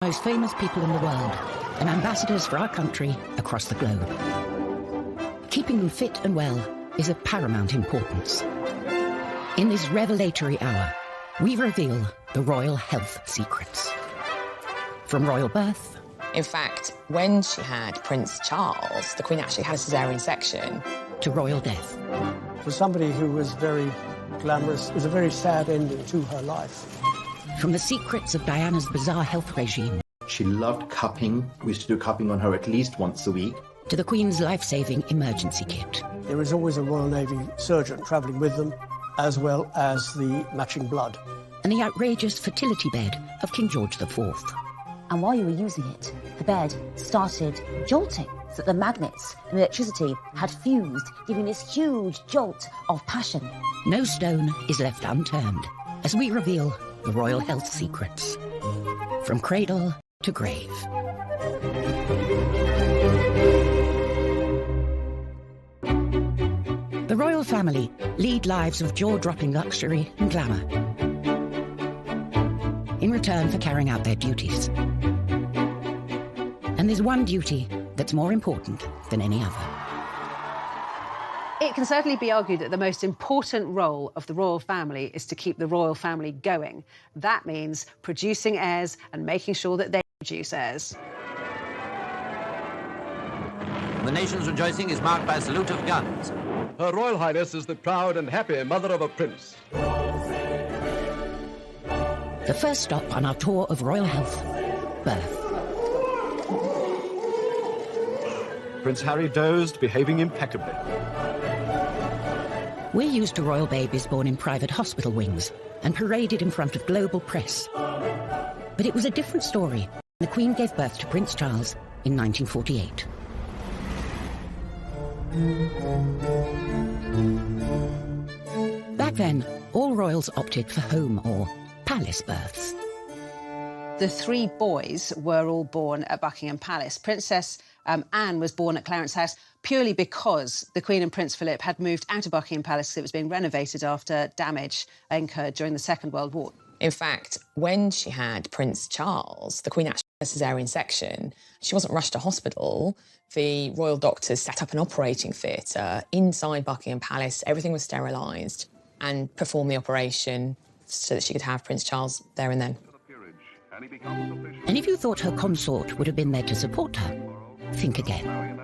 most famous people in the world and ambassadors for our country across the globe. Keeping them fit and well is of paramount importance. In this revelatory hour, we reveal the royal health secrets. From royal birth... In fact, when she had Prince Charles, the Queen actually had a caesarean section. ...to royal death. For somebody who was very glamorous, it was a very sad ending to her life. From the secrets of Diana's bizarre health regime... She loved cupping. We used to do cupping on her at least once a week. ...to the Queen's life-saving emergency kit. There was always a Royal Navy surgeon travelling with them, as well as the matching blood. And the outrageous fertility bed of King George IV. And while you were using it, the bed started jolting, so that the magnets and electricity had fused, giving this huge jolt of passion. No stone is left unturned as we reveal the royal health secrets. From cradle to grave. The royal family lead lives of jaw-dropping luxury and glamour in return for carrying out their duties. And there's one duty that's more important than any other. It can certainly be argued that the most important role of the royal family is to keep the royal family going. That means producing heirs and making sure that they produce heirs. The nation's rejoicing is marked by a salute of guns. Her Royal Highness is the proud and happy mother of a prince. The first stop on our tour of royal health, birth. Prince Harry dozed, behaving impeccably. We're used to royal babies born in private hospital wings and paraded in front of global press. But it was a different story. The Queen gave birth to Prince Charles in 1948. Back then, all royals opted for home or palace births. The three boys were all born at Buckingham Palace. Princess Anne was born at Clarence House purely because the Queen and Prince Philip had moved out of Buckingham Palace because it was being renovated after damage incurred during the Second World War. In fact, when she had Prince Charles, the Queen actually had a caesarean section. She wasn't rushed to hospital. The royal doctors set up an operating theatre inside Buckingham Palace. Everything was sterilised and performed the operation so that she could have Prince Charles there and then. And if you thought her consort would have been there to support her, think again.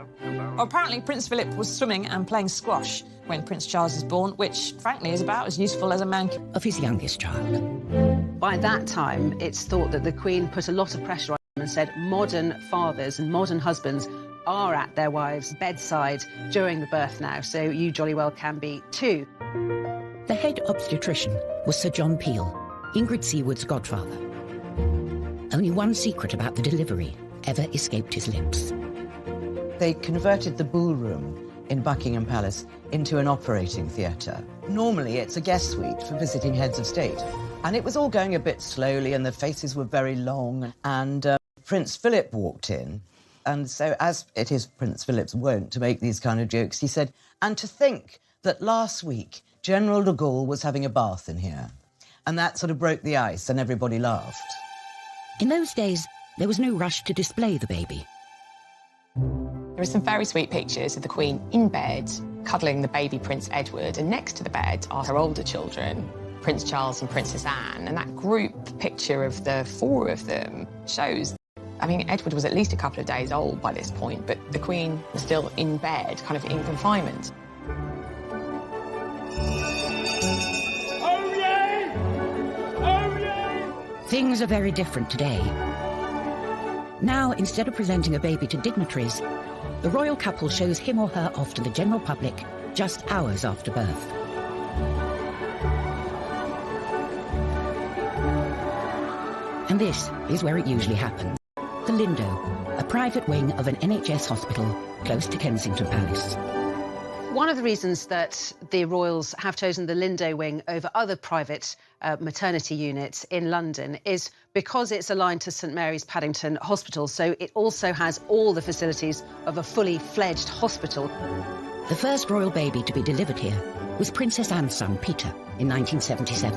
Well, apparently Prince Philip was swimming and playing squash when Prince Charles was born, which, frankly, is about as useful as a man of his youngest child. By that time, it's thought that the Queen put a lot of pressure on him and said modern fathers and modern husbands are at their wives' bedside during the birth now, so you jolly well can be too. The head obstetrician was Sir John Peel, Ingrid Seawood's godfather. Only one secret about the delivery ever escaped his lips. They converted the ballroom in Buckingham Palace into an operating theatre. Normally, it's a guest suite for visiting heads of state. And it was all going a bit slowly, and the faces were very long. And Prince Philip walked in, and so, as it is Prince Philip's wont to make these kind of jokes, he said, and to think that last week General de Gaulle was having a bath in here. And that sort of broke the ice, and everybody laughed. In those days, there was no rush to display the baby. There are some very sweet pictures of the Queen in bed, cuddling the baby Prince Edward, and next to the bed are her older children, Prince Charles and Princess Anne, and that group picture of the four of them shows, I mean, Edward was at least a couple of days old by this point, but the Queen was still in bed, kind of in confinement. Things are very different today. Now, instead of presenting a baby to dignitaries, the royal couple shows him or her off to the general public just hours after birth. And this is where it usually happens. The Lindo, a private wing of an NHS hospital close to Kensington Palace. One of the reasons that the royals have chosen the Lindo wing over other private maternity units in London is because it's aligned to St Mary's Paddington Hospital, so it also has all the facilities of a fully fledged hospital. The first royal baby to be delivered here was Princess Anne's son, Peter, in 1977.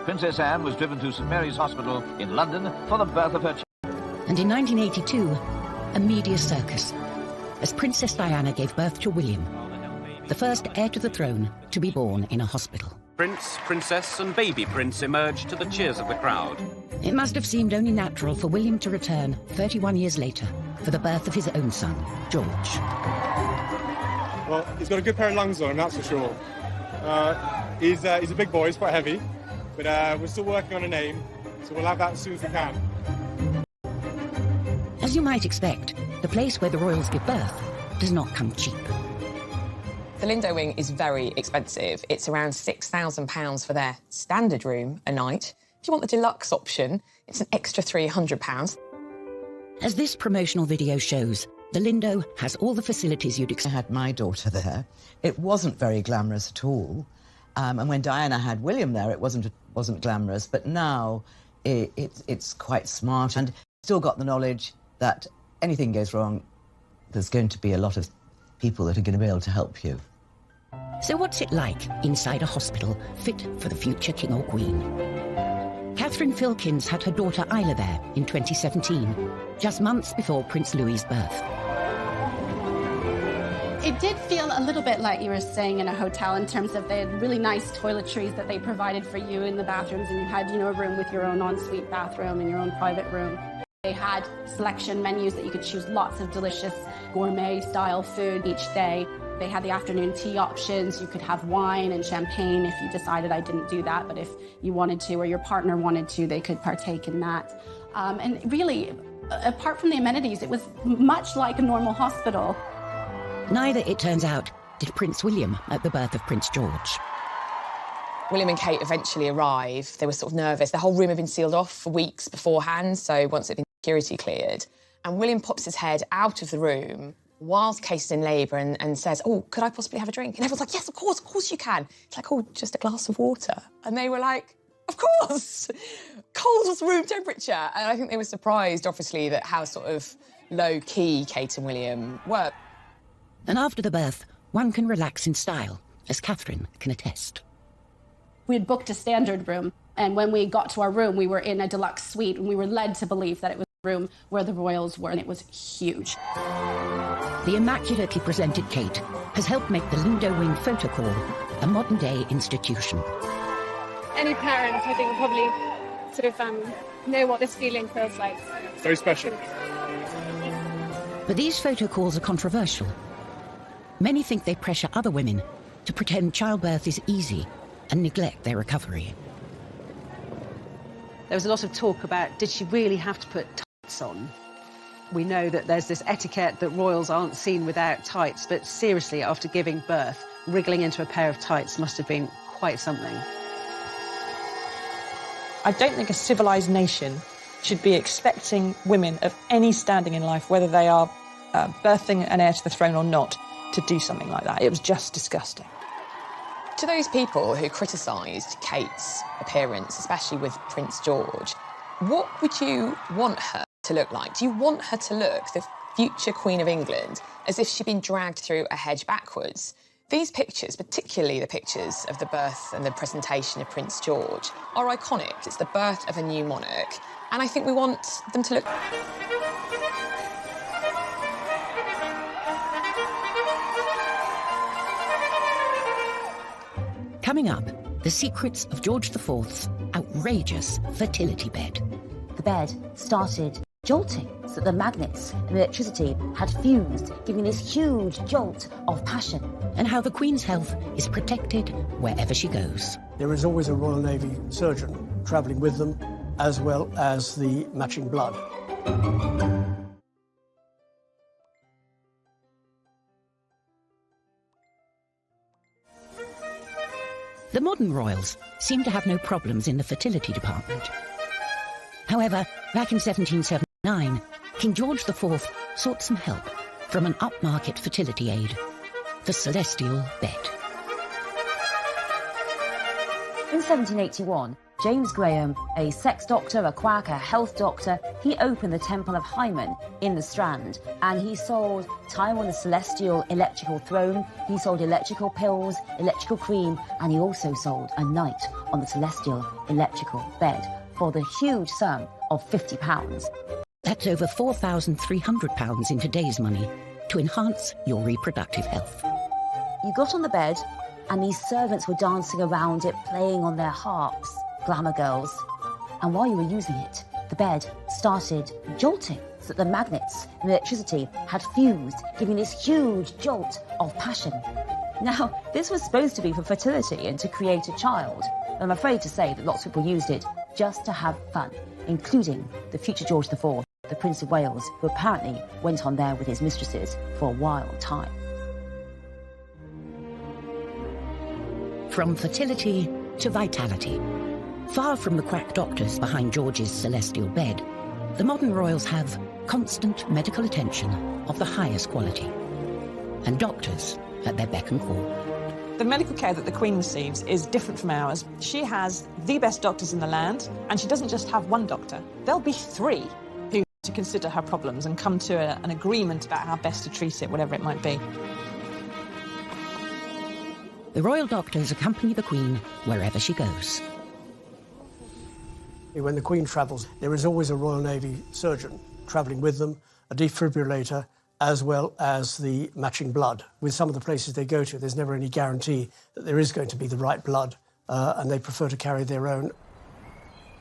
Princess Anne was driven to St Mary's Hospital in London for the birth of her child. And in 1982, a media circus, as Princess Diana gave birth to William, the first heir to the throne to be born in a hospital. Prince, Princess and baby Prince emerged to the cheers of the crowd. It must have seemed only natural for William to return 31 years later for the birth of his own son, George. Well, he's got a good pair of lungs on him, that's for sure. He's a big boy, he's quite heavy, but we're still working on a name, so we'll have that as soon as we can. As you might expect, the place where the royals give birth does not come cheap. The Lindo wing is very expensive. It's around £6,000 for their standard room a night. If you want the deluxe option, it's an extra £300. As this promotional video shows, the Lindo has all the facilities you'd expect. I had my daughter there. It wasn't very glamorous at all. And when Diana had William there, it wasn't glamorous. But now it's quite smart, and still got the knowledge that anything goes wrong, there's going to be a lot of people that are going to be able to help you. So what's it like inside a hospital fit for the future king or queen? Catherine Filkins had her daughter Isla there in 2017, just months before Prince Louis's birth. It did feel a little bit like you were staying in a hotel in terms of the really nice toiletries that they provided for you in the bathrooms, and you had, a room with your own ensuite bathroom and your own private room. They had selection menus that you could choose lots of delicious gourmet-style food each day. They had the afternoon tea options. You could have wine and champagne if you decided. I didn't do that, but if you wanted to or your partner wanted to, they could partake in that. And really, apart from the amenities, it was much like a normal hospital. Neither, it turns out, did Prince William at the birth of Prince George. William and Kate eventually arrive. They were sort of nervous. The whole room had been sealed off for weeks beforehand, so once it had been security cleared. And William pops his head out of the room whilst Kate is in labour and says, "Oh, could I possibly have a drink?" And everyone's like, "Yes, of course you can." It's like, "Oh, just a glass of water." And they were like, "Of course!" Cold room temperature. And I think they were surprised, obviously, that how sort of low-key Kate and William were. And after the birth, one can relax in style, as Catherine can attest. We had booked a standard room, and when we got to our room, we were in a deluxe suite, and we were led to believe that it was the room where the royals were, and it was huge. The immaculately presented Kate has helped make the Lindo Wing Photocall a modern-day institution. Any parent, I think, will probably sort of know what this feeling feels like. It's very special. But these photocalls are controversial. Many think they pressure other women to pretend childbirth is easy and neglect their recovery. There was a lot of talk about, did she really have to put tights on? We know that there's this etiquette that royals aren't seen without tights, but seriously, after giving birth, wriggling into a pair of tights must have been quite something. I don't think a civilised nation should be expecting women of any standing in life, whether they are birthing an heir to the throne or not, to do something like that. It was just disgusting. To those people who criticised Kate's appearance, especially with Prince George, what would you want her to look like? Do you want her to look, the future Queen of England, as if she'd been dragged through a hedge backwards? These pictures, particularly the pictures of the birth and the presentation of Prince George, are iconic. It's the birth of a new monarch, and I think we want them to look... Coming up, the secrets of George IV's outrageous fertility bed. The bed started jolting so that the magnets and electricity had fused, giving this huge jolt of passion. And how the Queen's health is protected wherever she goes. There is always a Royal Navy surgeon travelling with them, as well as the matching blood. The modern royals seem to have no problems in the fertility department. However, back in 1779, King George IV sought some help from an upmarket fertility aid, the celestial bed. In 1781, James Graham, a sex doctor, a quack, a health doctor, he opened the Temple of Hymen in the Strand, and he sold time on the celestial electrical throne, he sold electrical pills, electrical cream, and he also sold a night on the celestial electrical bed for the huge sum of £50. That's over £4,300 in today's money to enhance your reproductive health. You got on the bed, and these servants were dancing around it, playing on their harps, glamour girls. And while you were using it, the bed started jolting, so that the magnets and electricity had fused, giving this huge jolt of passion. Now, this was supposed to be for fertility and to create a child. And I'm afraid to say that lots of people used it just to have fun, including the future George IV, the Prince of Wales, who apparently went on there with his mistresses for a wild time. From fertility to vitality. Far from the quack doctors behind George's celestial bed, the modern royals have constant medical attention of the highest quality, and doctors at their beck and call. The medical care that the Queen receives is different from ours. She has the best doctors in the land, and she doesn't just have one doctor. There'll be three who to consider her problems and come to an agreement about how best to treat it, whatever it might be. The royal doctors accompany the Queen wherever she goes. When the Queen travels, there is always a Royal Navy surgeon travelling with them, a defibrillator, as well as the matching blood. With some of the places they go to, there's never any guarantee that there is going to be the right blood, and they prefer to carry their own.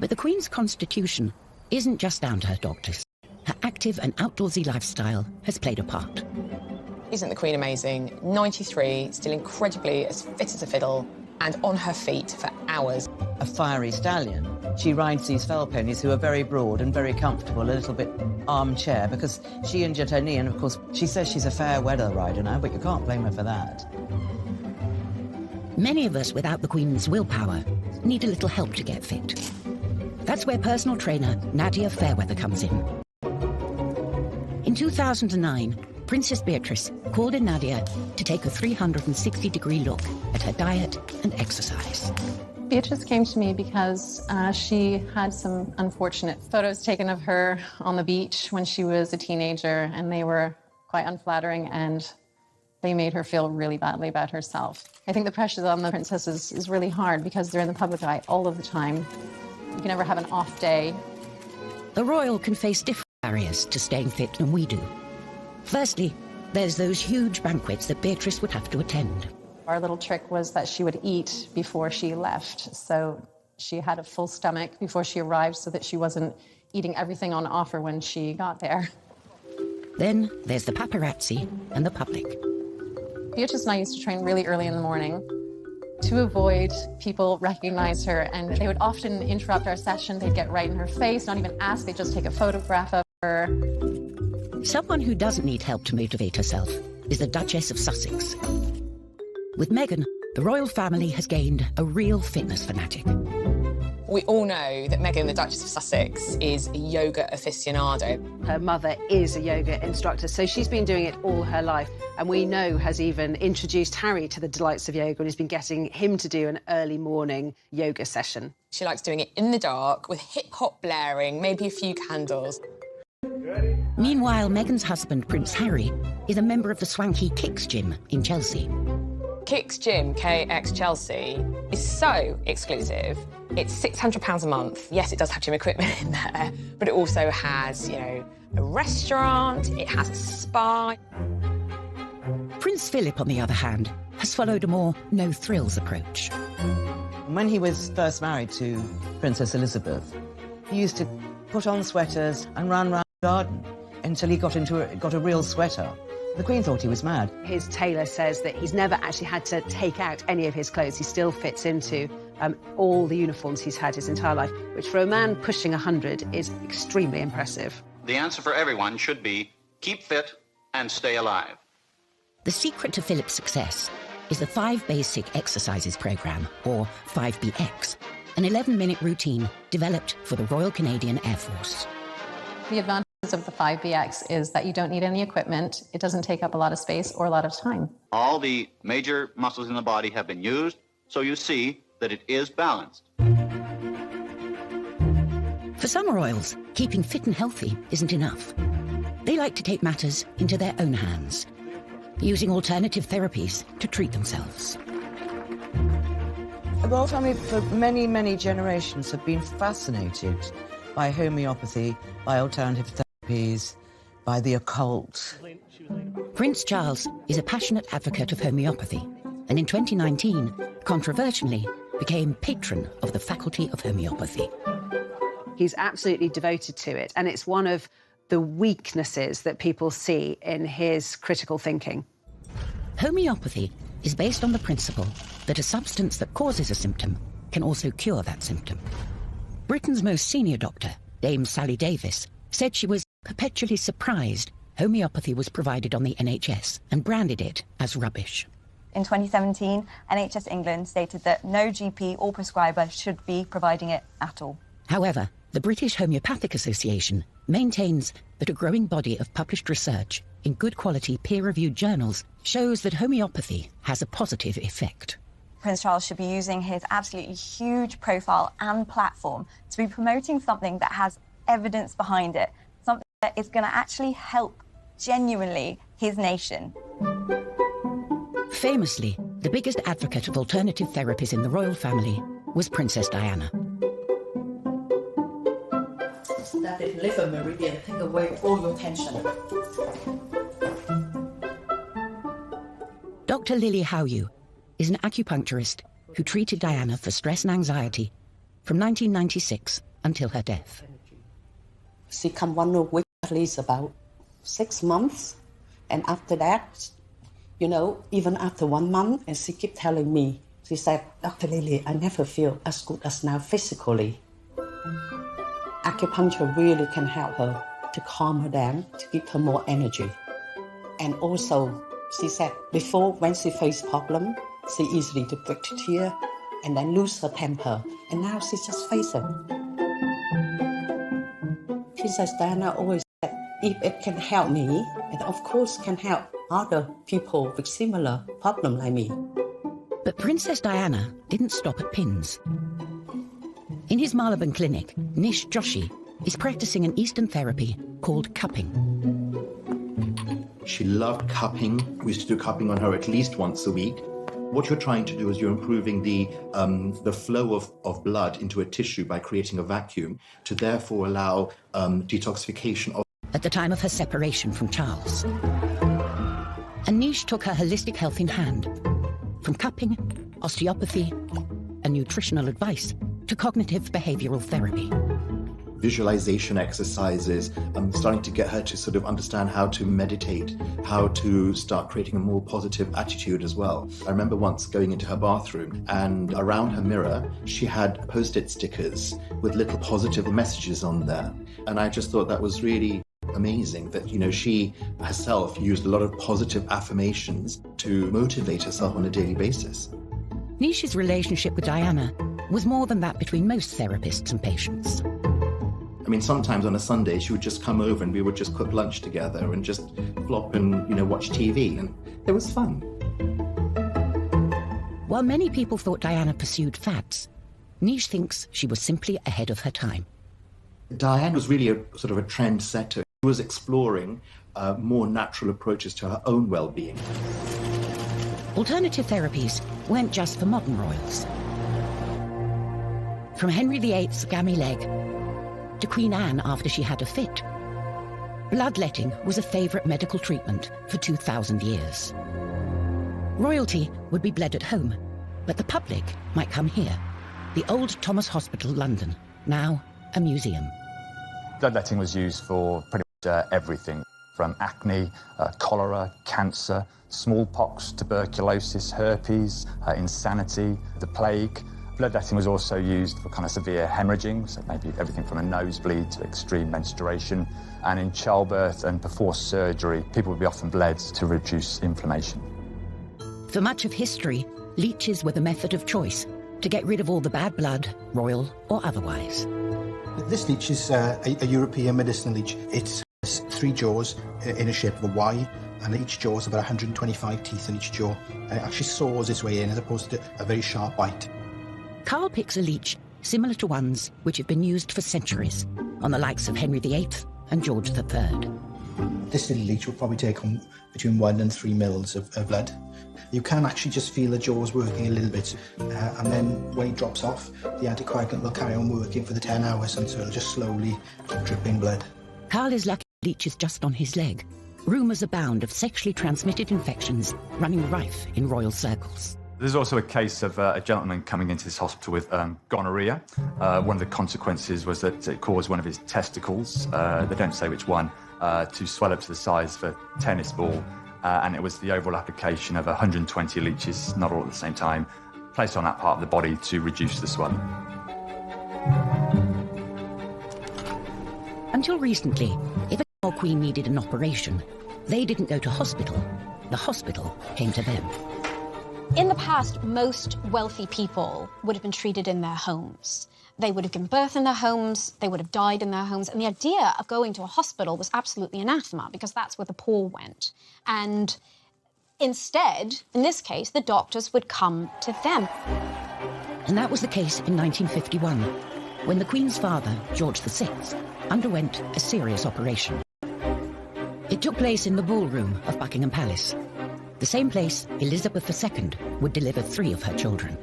But the Queen's constitution isn't just down to her doctors. Her active and outdoorsy lifestyle has played a part. Isn't the Queen amazing? 93, still incredibly as fit as a fiddle, and on her feet for hours. A fiery stallion. She rides these fell ponies who are very broad and very comfortable, a little bit armchair, because she injured her knee, and of course she says she's a fair weather rider now, but you can't blame her for that. Many of us without the Queen's willpower need a little help to get fit. That's where personal trainer Nadia Fairweather comes in. In 2009, Princess Beatrice called in Nadia to take a 360-degree look at her diet and exercise. Beatrice came to me because she had some unfortunate photos taken of her on the beach when she was a teenager, and they were quite unflattering, and they made her feel really badly about herself. I think the pressure on the princesses is really hard because they're in the public eye all of the time. You can never have an off day. The royal can face different barriers to staying fit than we do. Firstly, there's those huge banquets that Beatrice would have to attend. Our little trick was that she would eat before she left, so she had a full stomach before she arrived so that she wasn't eating everything on offer when she got there. Then there's the paparazzi and the public. Beatrice and I used to train really early in the morning to avoid people recognize her, and they would often interrupt our session. They'd get right in her face, not even ask, they'd just take a photograph of her. Someone who doesn't need help to motivate herself is the Duchess of Sussex. With Meghan, the royal family has gained a real fitness fanatic. We all know that Meghan, the Duchess of Sussex, is a yoga aficionado. Her mother is a yoga instructor, so she's been doing it all her life, and we know has even introduced Harry to the delights of yoga and has been getting him to do an early morning yoga session. She likes doing it in the dark with hip-hop blaring, maybe a few candles. Meanwhile, Meghan's husband, Prince Harry, is a member of the swanky Kicks gym in Chelsea. Kicks Gym, KX Chelsea, is so exclusive. It's £600 a month. Yes, it does have gym equipment in there, but it also has, you know, a restaurant, it has a spa. Prince Philip, on the other hand, has followed a more no-thrills approach. When he was first married to Princess Elizabeth, he used to put on sweaters and run around the garden until he got a real sweater. The Queen thought he was mad. His tailor says that he's never actually had to take out any of his clothes. He still fits into all the uniforms he's had his entire life, which for a man pushing 100 is extremely impressive. The answer for everyone should be keep fit and stay alive. The secret to Philip's success is the 5 Basic Exercises Programme, or 5BX, an 11-minute routine developed for the Royal Canadian Air Force. The advantage of the 5BX is that you don't need any equipment, it doesn't take up a lot of space or a lot of time. All the major muscles in the body have been used, so you see that it is balanced. For some royals, keeping fit and healthy isn't enough. They like to take matters into their own hands, using alternative therapies to treat themselves. The royal family for many, many generations have been fascinated by homeopathy, by alternative therapies, by the occult. Prince Charles is a passionate advocate of homeopathy, and in 2019, controversially, became patron of the Faculty of Homeopathy. He's absolutely devoted to it, and it's one of the weaknesses that people see in his critical thinking. Homeopathy is based on the principle that a substance that causes a symptom can also cure that symptom. Britain's most senior doctor, Dame Sally Davis, said she was perpetually surprised homeopathy was provided on the NHS and branded it as rubbish. In 2017, NHS England stated that no GP or prescriber should be providing it at all. However, the British Homeopathic Association maintains that a growing body of published research in good quality peer-reviewed journals shows that homeopathy has a positive effect. Prince Charles should be using his absolutely huge profile and platform to be promoting something that has evidence behind it, something that is going to actually help genuinely his nation. Famously, the biggest advocate of alternative therapies in the royal family was Princess Diana. That is liver meridian, take away all your tension. Dr. Lily Howyu is an acupuncturist who treated Diana for stress and anxiety from 1996 until her death. She come 1 week, at least about 6 months, and after that, you know, even after 1 month, and she kept telling me, she said, Dr. Lily, I never feel as good as now physically. Acupuncture really can help her to calm her down, to give her more energy. And also, she said before, when she faced problem, she easily to break to tear and then lose her temper. And now she just face it. Princess Diana always said, if it can help me, it of course can help other people with similar problem like me. But Princess Diana didn't stop at pins. In his Marylebone clinic, Nish Joshi is practicing an Eastern therapy called cupping. She loved cupping. We used to do cupping on her at least once a week. What you're trying to do is you're improving the flow of blood into a tissue by creating a vacuum to therefore allow detoxification of... At the time of her separation from Charles. And Nish took her holistic health in hand, from cupping, osteopathy, and nutritional advice to cognitive behavioral therapy. Visualization exercises, starting to get her to sort of understand how to meditate, how to start creating a more positive attitude as well. I remember once going into her bathroom and around her mirror, she had Post-it stickers with little positive messages on there. And I just thought that was really amazing that, you know, she herself used a lot of positive affirmations to motivate herself on a daily basis. Nish's relationship with Diana was more than that between most therapists and patients. I mean, sometimes on a Sunday, she would just come over and we would just cook lunch together and just flop and, you know, watch TV, and it was fun. While many people thought Diana pursued fads, Nish thinks she was simply ahead of her time. Diana was really a sort of a trendsetter. She was exploring more natural approaches to her own well-being. Alternative therapies weren't just for modern royals. From Henry VIII's gammy leg to Queen Anne after she had a fit, bloodletting was a favourite medical treatment for 2,000 years. Royalty would be bled at home, but the public might come here, the Old Thomas Hospital, London, now a museum. Bloodletting was used for pretty much everything, from acne, cholera, cancer, smallpox, tuberculosis, herpes, insanity, the plague. Bloodletting was also used for kind of severe hemorrhaging, so maybe everything from a nosebleed to extreme menstruation. And in childbirth and before surgery, people would be often bled to reduce inflammation. For much of history, leeches were the method of choice to get rid of all the bad blood, royal or otherwise. This leech is a European medicinal leech. It has 3 jaws in a shape of a Y, and each jaw is about 125 teeth in each jaw. And it actually saws its way in as opposed to a very sharp bite. Carl picks a leech similar to ones which have been used for centuries on the likes of Henry VIII and George III. This little leech will probably take on between 1 and 3 mils of blood. You can actually just feel the jaws working a little bit, and then when it drops off, the anticoagulant will carry on working for the 10 hours until it'll just slowly dripping blood. Carl is lucky the leech is just on his leg. Rumours abound of sexually transmitted infections running rife in royal circles. There's also a case of a gentleman coming into this hospital with gonorrhea. One of the consequences was that it caused one of his testicles, they don't say which one, to swell up to the size of a tennis ball. And it was the overall application of 120 leeches, not all at the same time, placed on that part of the body to reduce the swelling. Until recently, if a king or queen needed an operation, they didn't go to hospital. The hospital came to them. In the past, most wealthy people would have been treated in their homes. They would have given birth in their homes, they would have died in their homes, and the idea of going to a hospital was absolutely anathema because that's where the poor went. And instead, in this case, the doctors would come to them. And that was the case in 1951, when the Queen's father, George VI, underwent a serious operation. It took place in the ballroom of Buckingham Palace, the same place Elizabeth II would deliver 3 of her children.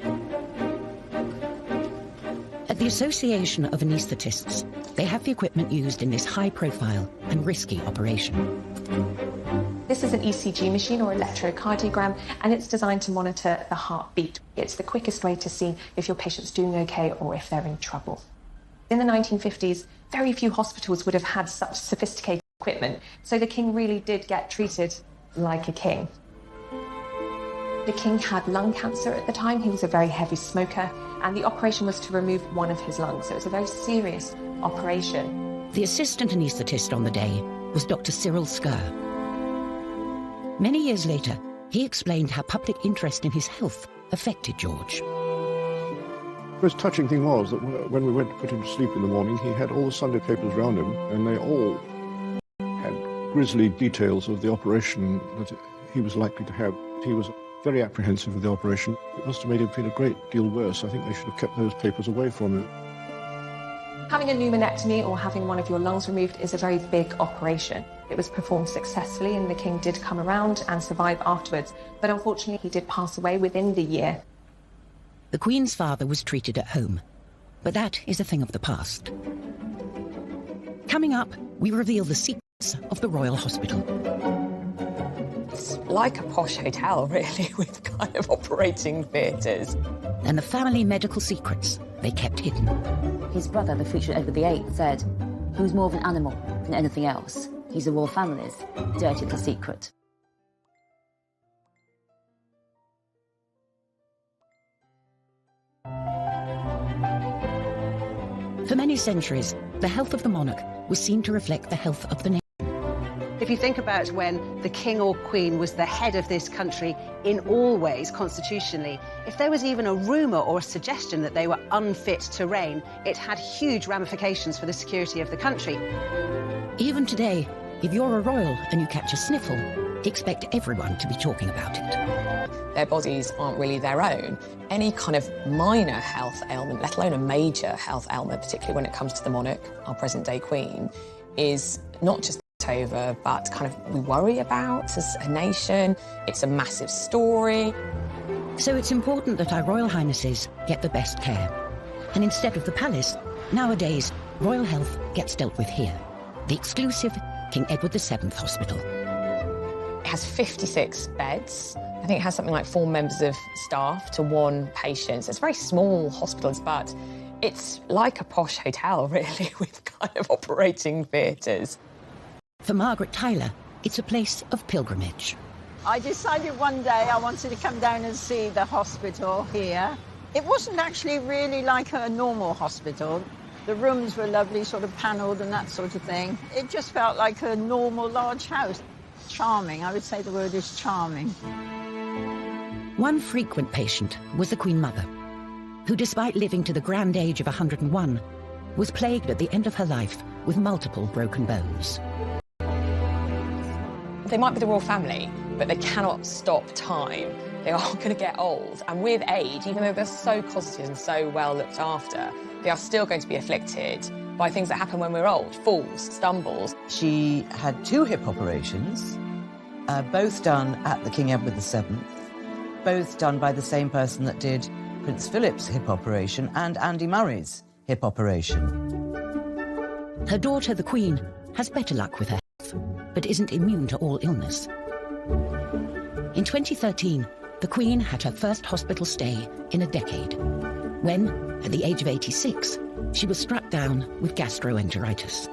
At the Association of Anaesthetists, they have the equipment used in this high-profile and risky operation. This is an ECG machine or electrocardiogram, and it's designed to monitor the heartbeat. It's the quickest way to see if your patient's doing okay or if they're in trouble. In the 1950s, very few hospitals would have had such sophisticated equipment, so the king really did get treated like a king. The king had lung cancer at the time. He was a very heavy smoker, and the operation was to remove one of his lungs, so it was a very serious operation. The assistant anaesthetist on the day was Dr. Cyril Skur. Many years later, he explained how public interest in his health affected George. The most touching thing was that when we went to put him to sleep in the morning, he had all the Sunday papers around him, and they all had grisly details of the operation that he was likely to have. He was very apprehensive of the operation. It must have made him feel a great deal worse. I think they should have kept those papers away from him. Having a pneumonectomy or having one of your lungs removed is a very big operation. It was performed successfully and the king did come around and survive afterwards, but unfortunately he did pass away within the year. The Queen's father was treated at home, but that is a thing of the past. Coming up, we reveal the secrets of the Royal Hospital. It's like a posh hotel, really, with kind of operating theatres. And the family medical secrets they kept hidden. His brother, the future Edward VIII, said he was more of an animal than anything else. He's the royal family's dirty little secret. For many centuries, the health of the monarch was seen to reflect the health of the nation. If you think about when the king or queen was the head of this country in all ways, constitutionally, if there was even a rumour or a suggestion that they were unfit to reign, it had huge ramifications for the security of the country. Even today, if you're a royal and you catch a sniffle, expect everyone to be talking about it. Their bodies aren't really their own. Any kind of minor health ailment, let alone a major health ailment, particularly when it comes to the monarch, our present-day queen, is not just over, but kind of we worry about as a nation. It's a massive story. So it's important that our Royal Highnesses get the best care. And instead of the palace, nowadays, royal health gets dealt with here. The exclusive King Edward VII Hospital. It has 56 beds. I think it has something like 4 members of staff to 1 patient. So it's very small hospitals, but it's like a posh hotel, really, with kind of operating theatres. For Margaret Tyler, it's a place of pilgrimage. I decided one day I wanted to come down and see the hospital here. It wasn't actually really like a normal hospital. The rooms were lovely, sort of panelled and that sort of thing. It just felt like a normal large house. Charming, I would say the word is charming. One frequent patient was the Queen Mother, who, despite living to the grand age of 101, was plagued at the end of her life with multiple broken bones. They might be the royal family, but they cannot stop time. They are going to get old, and with age, even though they're so cosseted and so well looked after, they are still going to be afflicted by things that happen when we're old, falls, stumbles. She had 2 hip operations, both done at the King Edward VII, both done by the same person that did Prince Philip's hip operation and Andy Murray's hip operation. Her daughter, the Queen, has better luck with her health, but isn't immune to all illness. In 2013, the Queen had her first hospital stay in a decade, when, at the age of 86, she was struck down with gastroenteritis.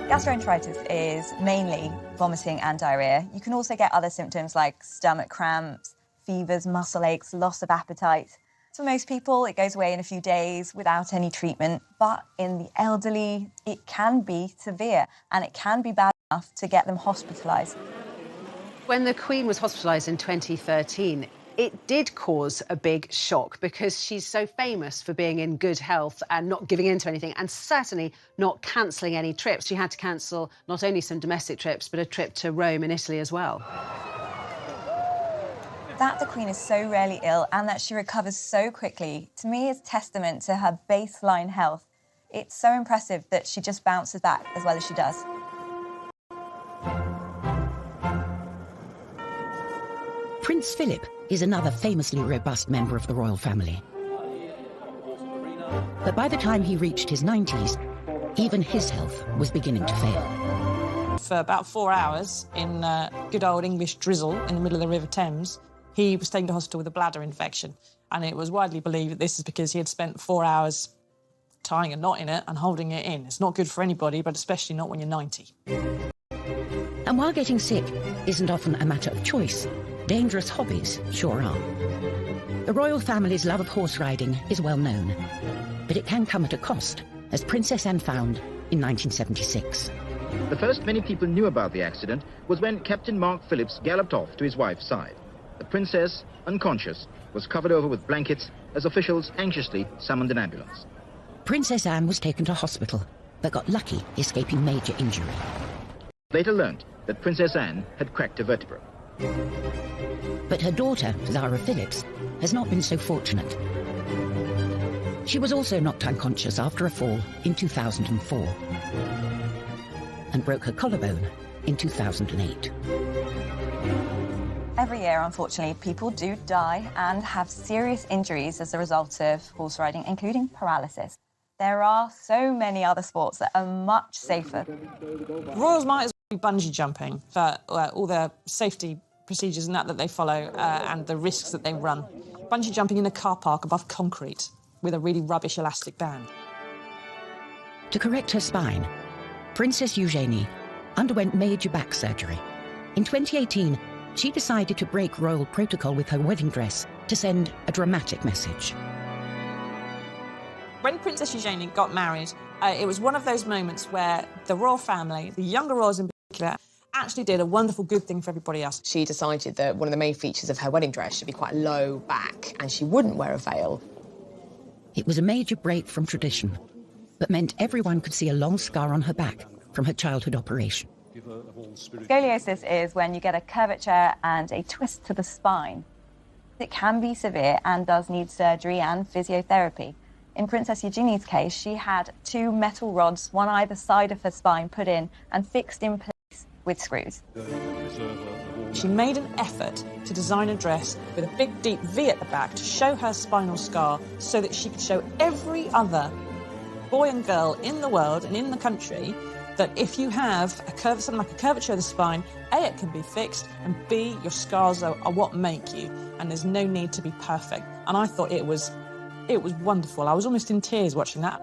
Gastroenteritis is mainly vomiting and diarrhea. You can also get other symptoms like stomach cramps, fevers, muscle aches, loss of appetite. For most people, it goes away in a few days without any treatment, but in the elderly, it can be severe, and it can be bad enough to get them hospitalised. When the Queen was hospitalised in 2013, it did cause a big shock because she's so famous for being in good health and not giving in to anything, and certainly not cancelling any trips. She had to cancel not only some domestic trips, but a trip to Rome in Italy as well. That the Queen is so rarely ill and that she recovers so quickly, to me, is testament to her baseline health. It's so impressive that she just bounces back as well as she does. Prince Philip is another famously robust member of the royal family. But by the time he reached his 90s, even his health was beginning to fail. For about 4 hours in good old English drizzle in the middle of the River Thames, he was taken to hospital with a bladder infection. And it was widely believed that this is because he had spent 4 hours tying a knot in it and holding it in. It's not good for anybody, but especially not when you're 90. And while getting sick isn't often a matter of choice, dangerous hobbies sure are. The royal family's love of horse riding is well known, but it can come at a cost, as Princess Anne found in 1976. The first many people knew about the accident was when Captain Mark Phillips galloped off to his wife's side. The princess, unconscious, was covered over with blankets as officials anxiously summoned an ambulance. Princess Anne was taken to hospital, but got lucky escaping major injury. Later learnt that Princess Anne had cracked a vertebra. But her daughter, Zara Phillips, has not been so fortunate. She was also knocked unconscious after a fall in 2004 and broke her collarbone in 2008. Every year, unfortunately, people do die and have serious injuries as a result of horse riding, including paralysis. There are so many other sports that are much safer. Royals might as well be bungee jumping for all the safety procedures and that they follow and the risks that they run. Bungee jumping in a car park above concrete with a really rubbish elastic band. To correct her spine, Princess Eugenie underwent major back surgery. In 2018, she decided to break royal protocol with her wedding dress to send a dramatic message. When Princess Eugenie got married, it was one of those moments where the royal family, the younger royals in particular, actually did a wonderful good thing for everybody else. She decided that one of the main features of her wedding dress should be quite low back, and she wouldn't wear a veil. It was a major break from tradition, but meant everyone could see a long scar on her back from her childhood operation. Scoliosis is when you get a curvature and a twist to the spine. It can be severe and does need surgery and physiotherapy. In Princess Eugenie's case, she had 2 metal rods, one either side of her spine, put in and fixed in place with screws. She made an effort to design a dress with a big, deep V at the back to show her spinal scar so that she could show every other boy and girl in the world and in the country that if you have something like a curvature of the spine, A, it can be fixed, and B, your scars are what make you, and there's no need to be perfect. And I thought it was wonderful. I was almost in tears watching that.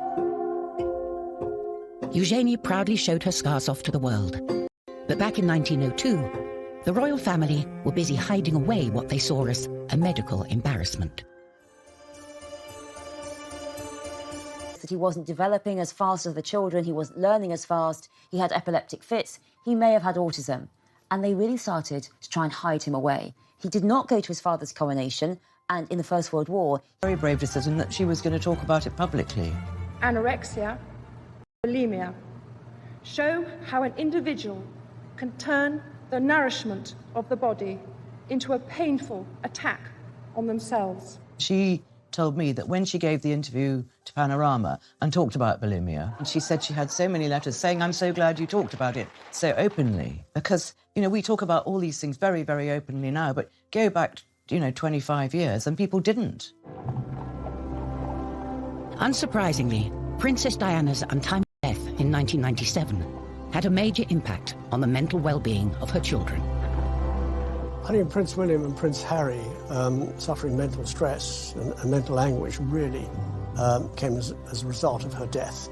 Eugenie proudly showed her scars off to the world. But back in 1902, the royal family were busy hiding away what they saw as a medical embarrassment. That he wasn't developing as fast as the children, he wasn't learning as fast, he had epileptic fits, he may have had autism. And they really started to try and hide him away. He did not go to his father's coronation, and in the First World War... Very brave decision that she was going to talk about it publicly. Anorexia, bulimia, show how an individual can turn the nourishment of the body into a painful attack on themselves. She told me that when she gave the interview to Panorama and talked about bulimia, and she said she had so many letters saying, I'm so glad you talked about it so openly. Because, you know, we talk about all these things very, very openly now, but go back, 25 years and people didn't. Unsurprisingly, Princess Diana's untimely death in 1997 had a major impact on the mental well-being of her children. I think Prince William and Prince Harry suffering mental stress and mental anguish really came as a result of her death.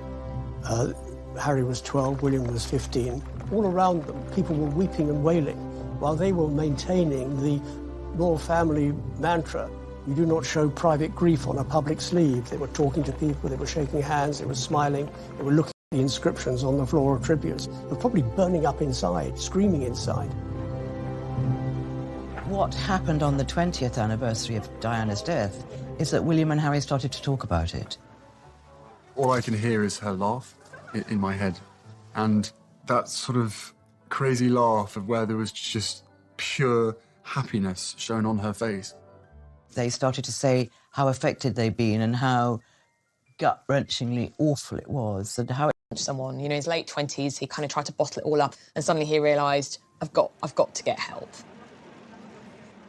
Harry was 12, William was 15. All around them, people were weeping and wailing while they were maintaining the royal family mantra, you do not show private grief on a public sleeve. They were talking to people, they were shaking hands, they were smiling, they were looking at the inscriptions on the floor of tributes. They were probably burning up inside, screaming inside. What happened on the 20th anniversary of Diana's death is that William and Harry started to talk about it. All I can hear is her laugh in my head. And that sort of crazy laugh of where there was just pure happiness shown on her face. They started to say how affected they'd been and how gut-wrenchingly awful it was and how someone, in his late 20s, he kind of tried to bottle it all up and suddenly he realised, I've got to get help.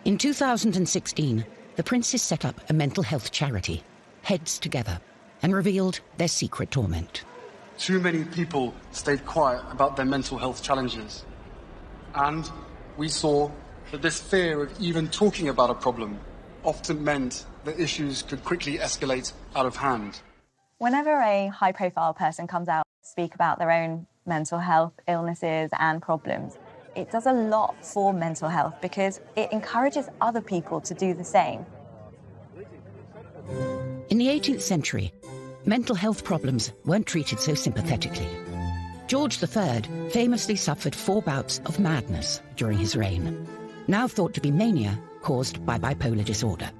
In 2016, the princes set up a mental health charity, Heads Together, and revealed their secret torment. Too many people stayed quiet about their mental health challenges. And we saw that this fear of even talking about a problem often meant that issues could quickly escalate out of hand. Whenever a high-profile person comes out to speak about their own mental health illnesses and problems, it does a lot for mental health because it encourages other people to do the same. In the 18th century, mental health problems weren't treated so sympathetically. George III famously suffered 4 bouts of madness during his reign, now thought to be mania caused by bipolar disorder.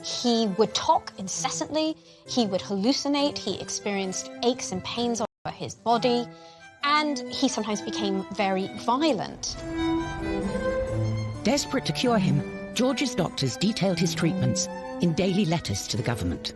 He would talk incessantly, he would hallucinate, he experienced aches and pains all over his body, and he sometimes became very violent. Desperate to cure him, George's doctors detailed his treatments in daily letters to the government.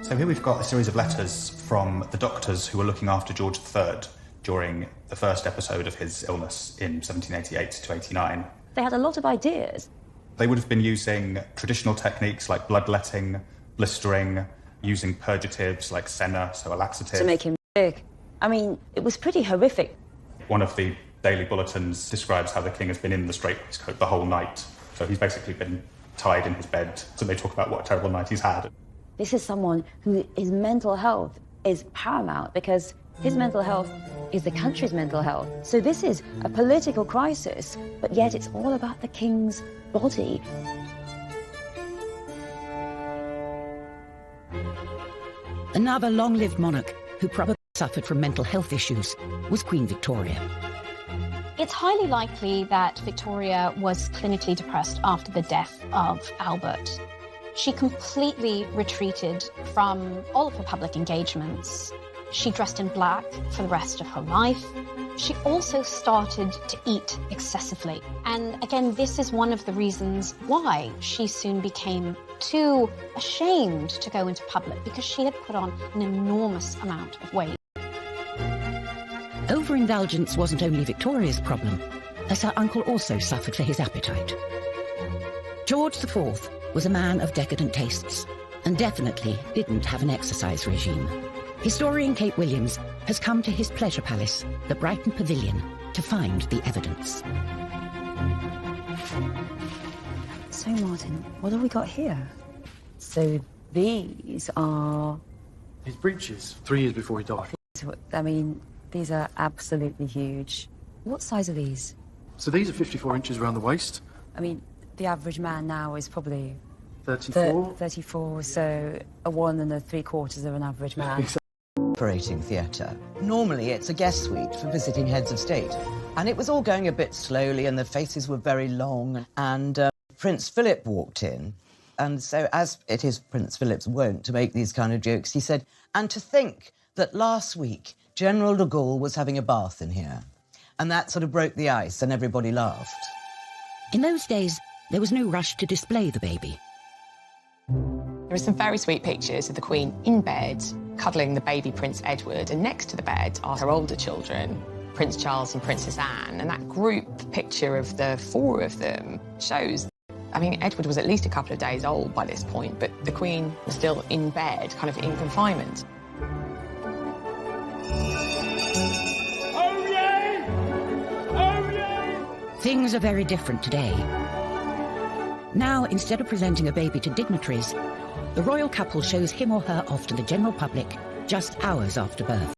So here we've got a series of letters from the doctors who were looking after George III during the first episode of his illness in 1788 to 89. They had a lot of ideas. They would have been using traditional techniques like bloodletting, blistering, using purgatives like senna, so a laxative. To make him sick. I mean, it was pretty horrific. One of the daily bulletins describes how the king has been in the straitwaistcoat the whole night. So he's basically been tied in his bed. So they talk about what a terrible night he's had. This is someone who his mental health is paramount because his mental health is the country's mental health. So this is a political crisis, but yet it's all about the king's body. Another long-lived monarch who probably suffered from mental health issues was Queen Victoria. It's highly likely that Victoria was clinically depressed after the death of Albert. She completely retreated from all of her public engagements. She dressed in black for the rest of her life. She also started to eat excessively. And again, this is one of the reasons why she soon became too ashamed to go into public, because she had put on an enormous amount of weight. Overindulgence wasn't only Victoria's problem, as her uncle also suffered for his appetite. George IV was a man of decadent tastes, and definitely didn't have an exercise regime. Historian Kate Williams has come to his pleasure palace, the Brighton Pavilion, to find the evidence. So, Martin, what have we got here? So these are... His breeches, 3 years before he died. I mean, these are absolutely huge. What size are these? So these are 54 inches around the waist. I mean, the average man now is probably... 34? 34, so a 1 3/4 of an average man. Operating theatre. Normally it's a guest suite for visiting heads of state. And it was all going a bit slowly and the faces were very long. And Prince Philip walked in. And so, as it is Prince Philip's wont to make these kind of jokes, he said, and to think that last week General de Gaulle was having a bath in here. And that sort of broke the ice and everybody laughed. In those days, there was no rush to display the baby. There are some very sweet pictures of the Queen in bed, cuddling the baby Prince Edward, and next to the bed are her older children, Prince Charles and Princess Anne, and that group picture of the four of them shows, I mean, Edward was at least a couple of days old by this point, but the Queen was still in bed, kind of in confinement. Things are very different today. Now, instead of presenting a baby to dignitaries, the royal couple shows him or her off to the general public just hours after birth.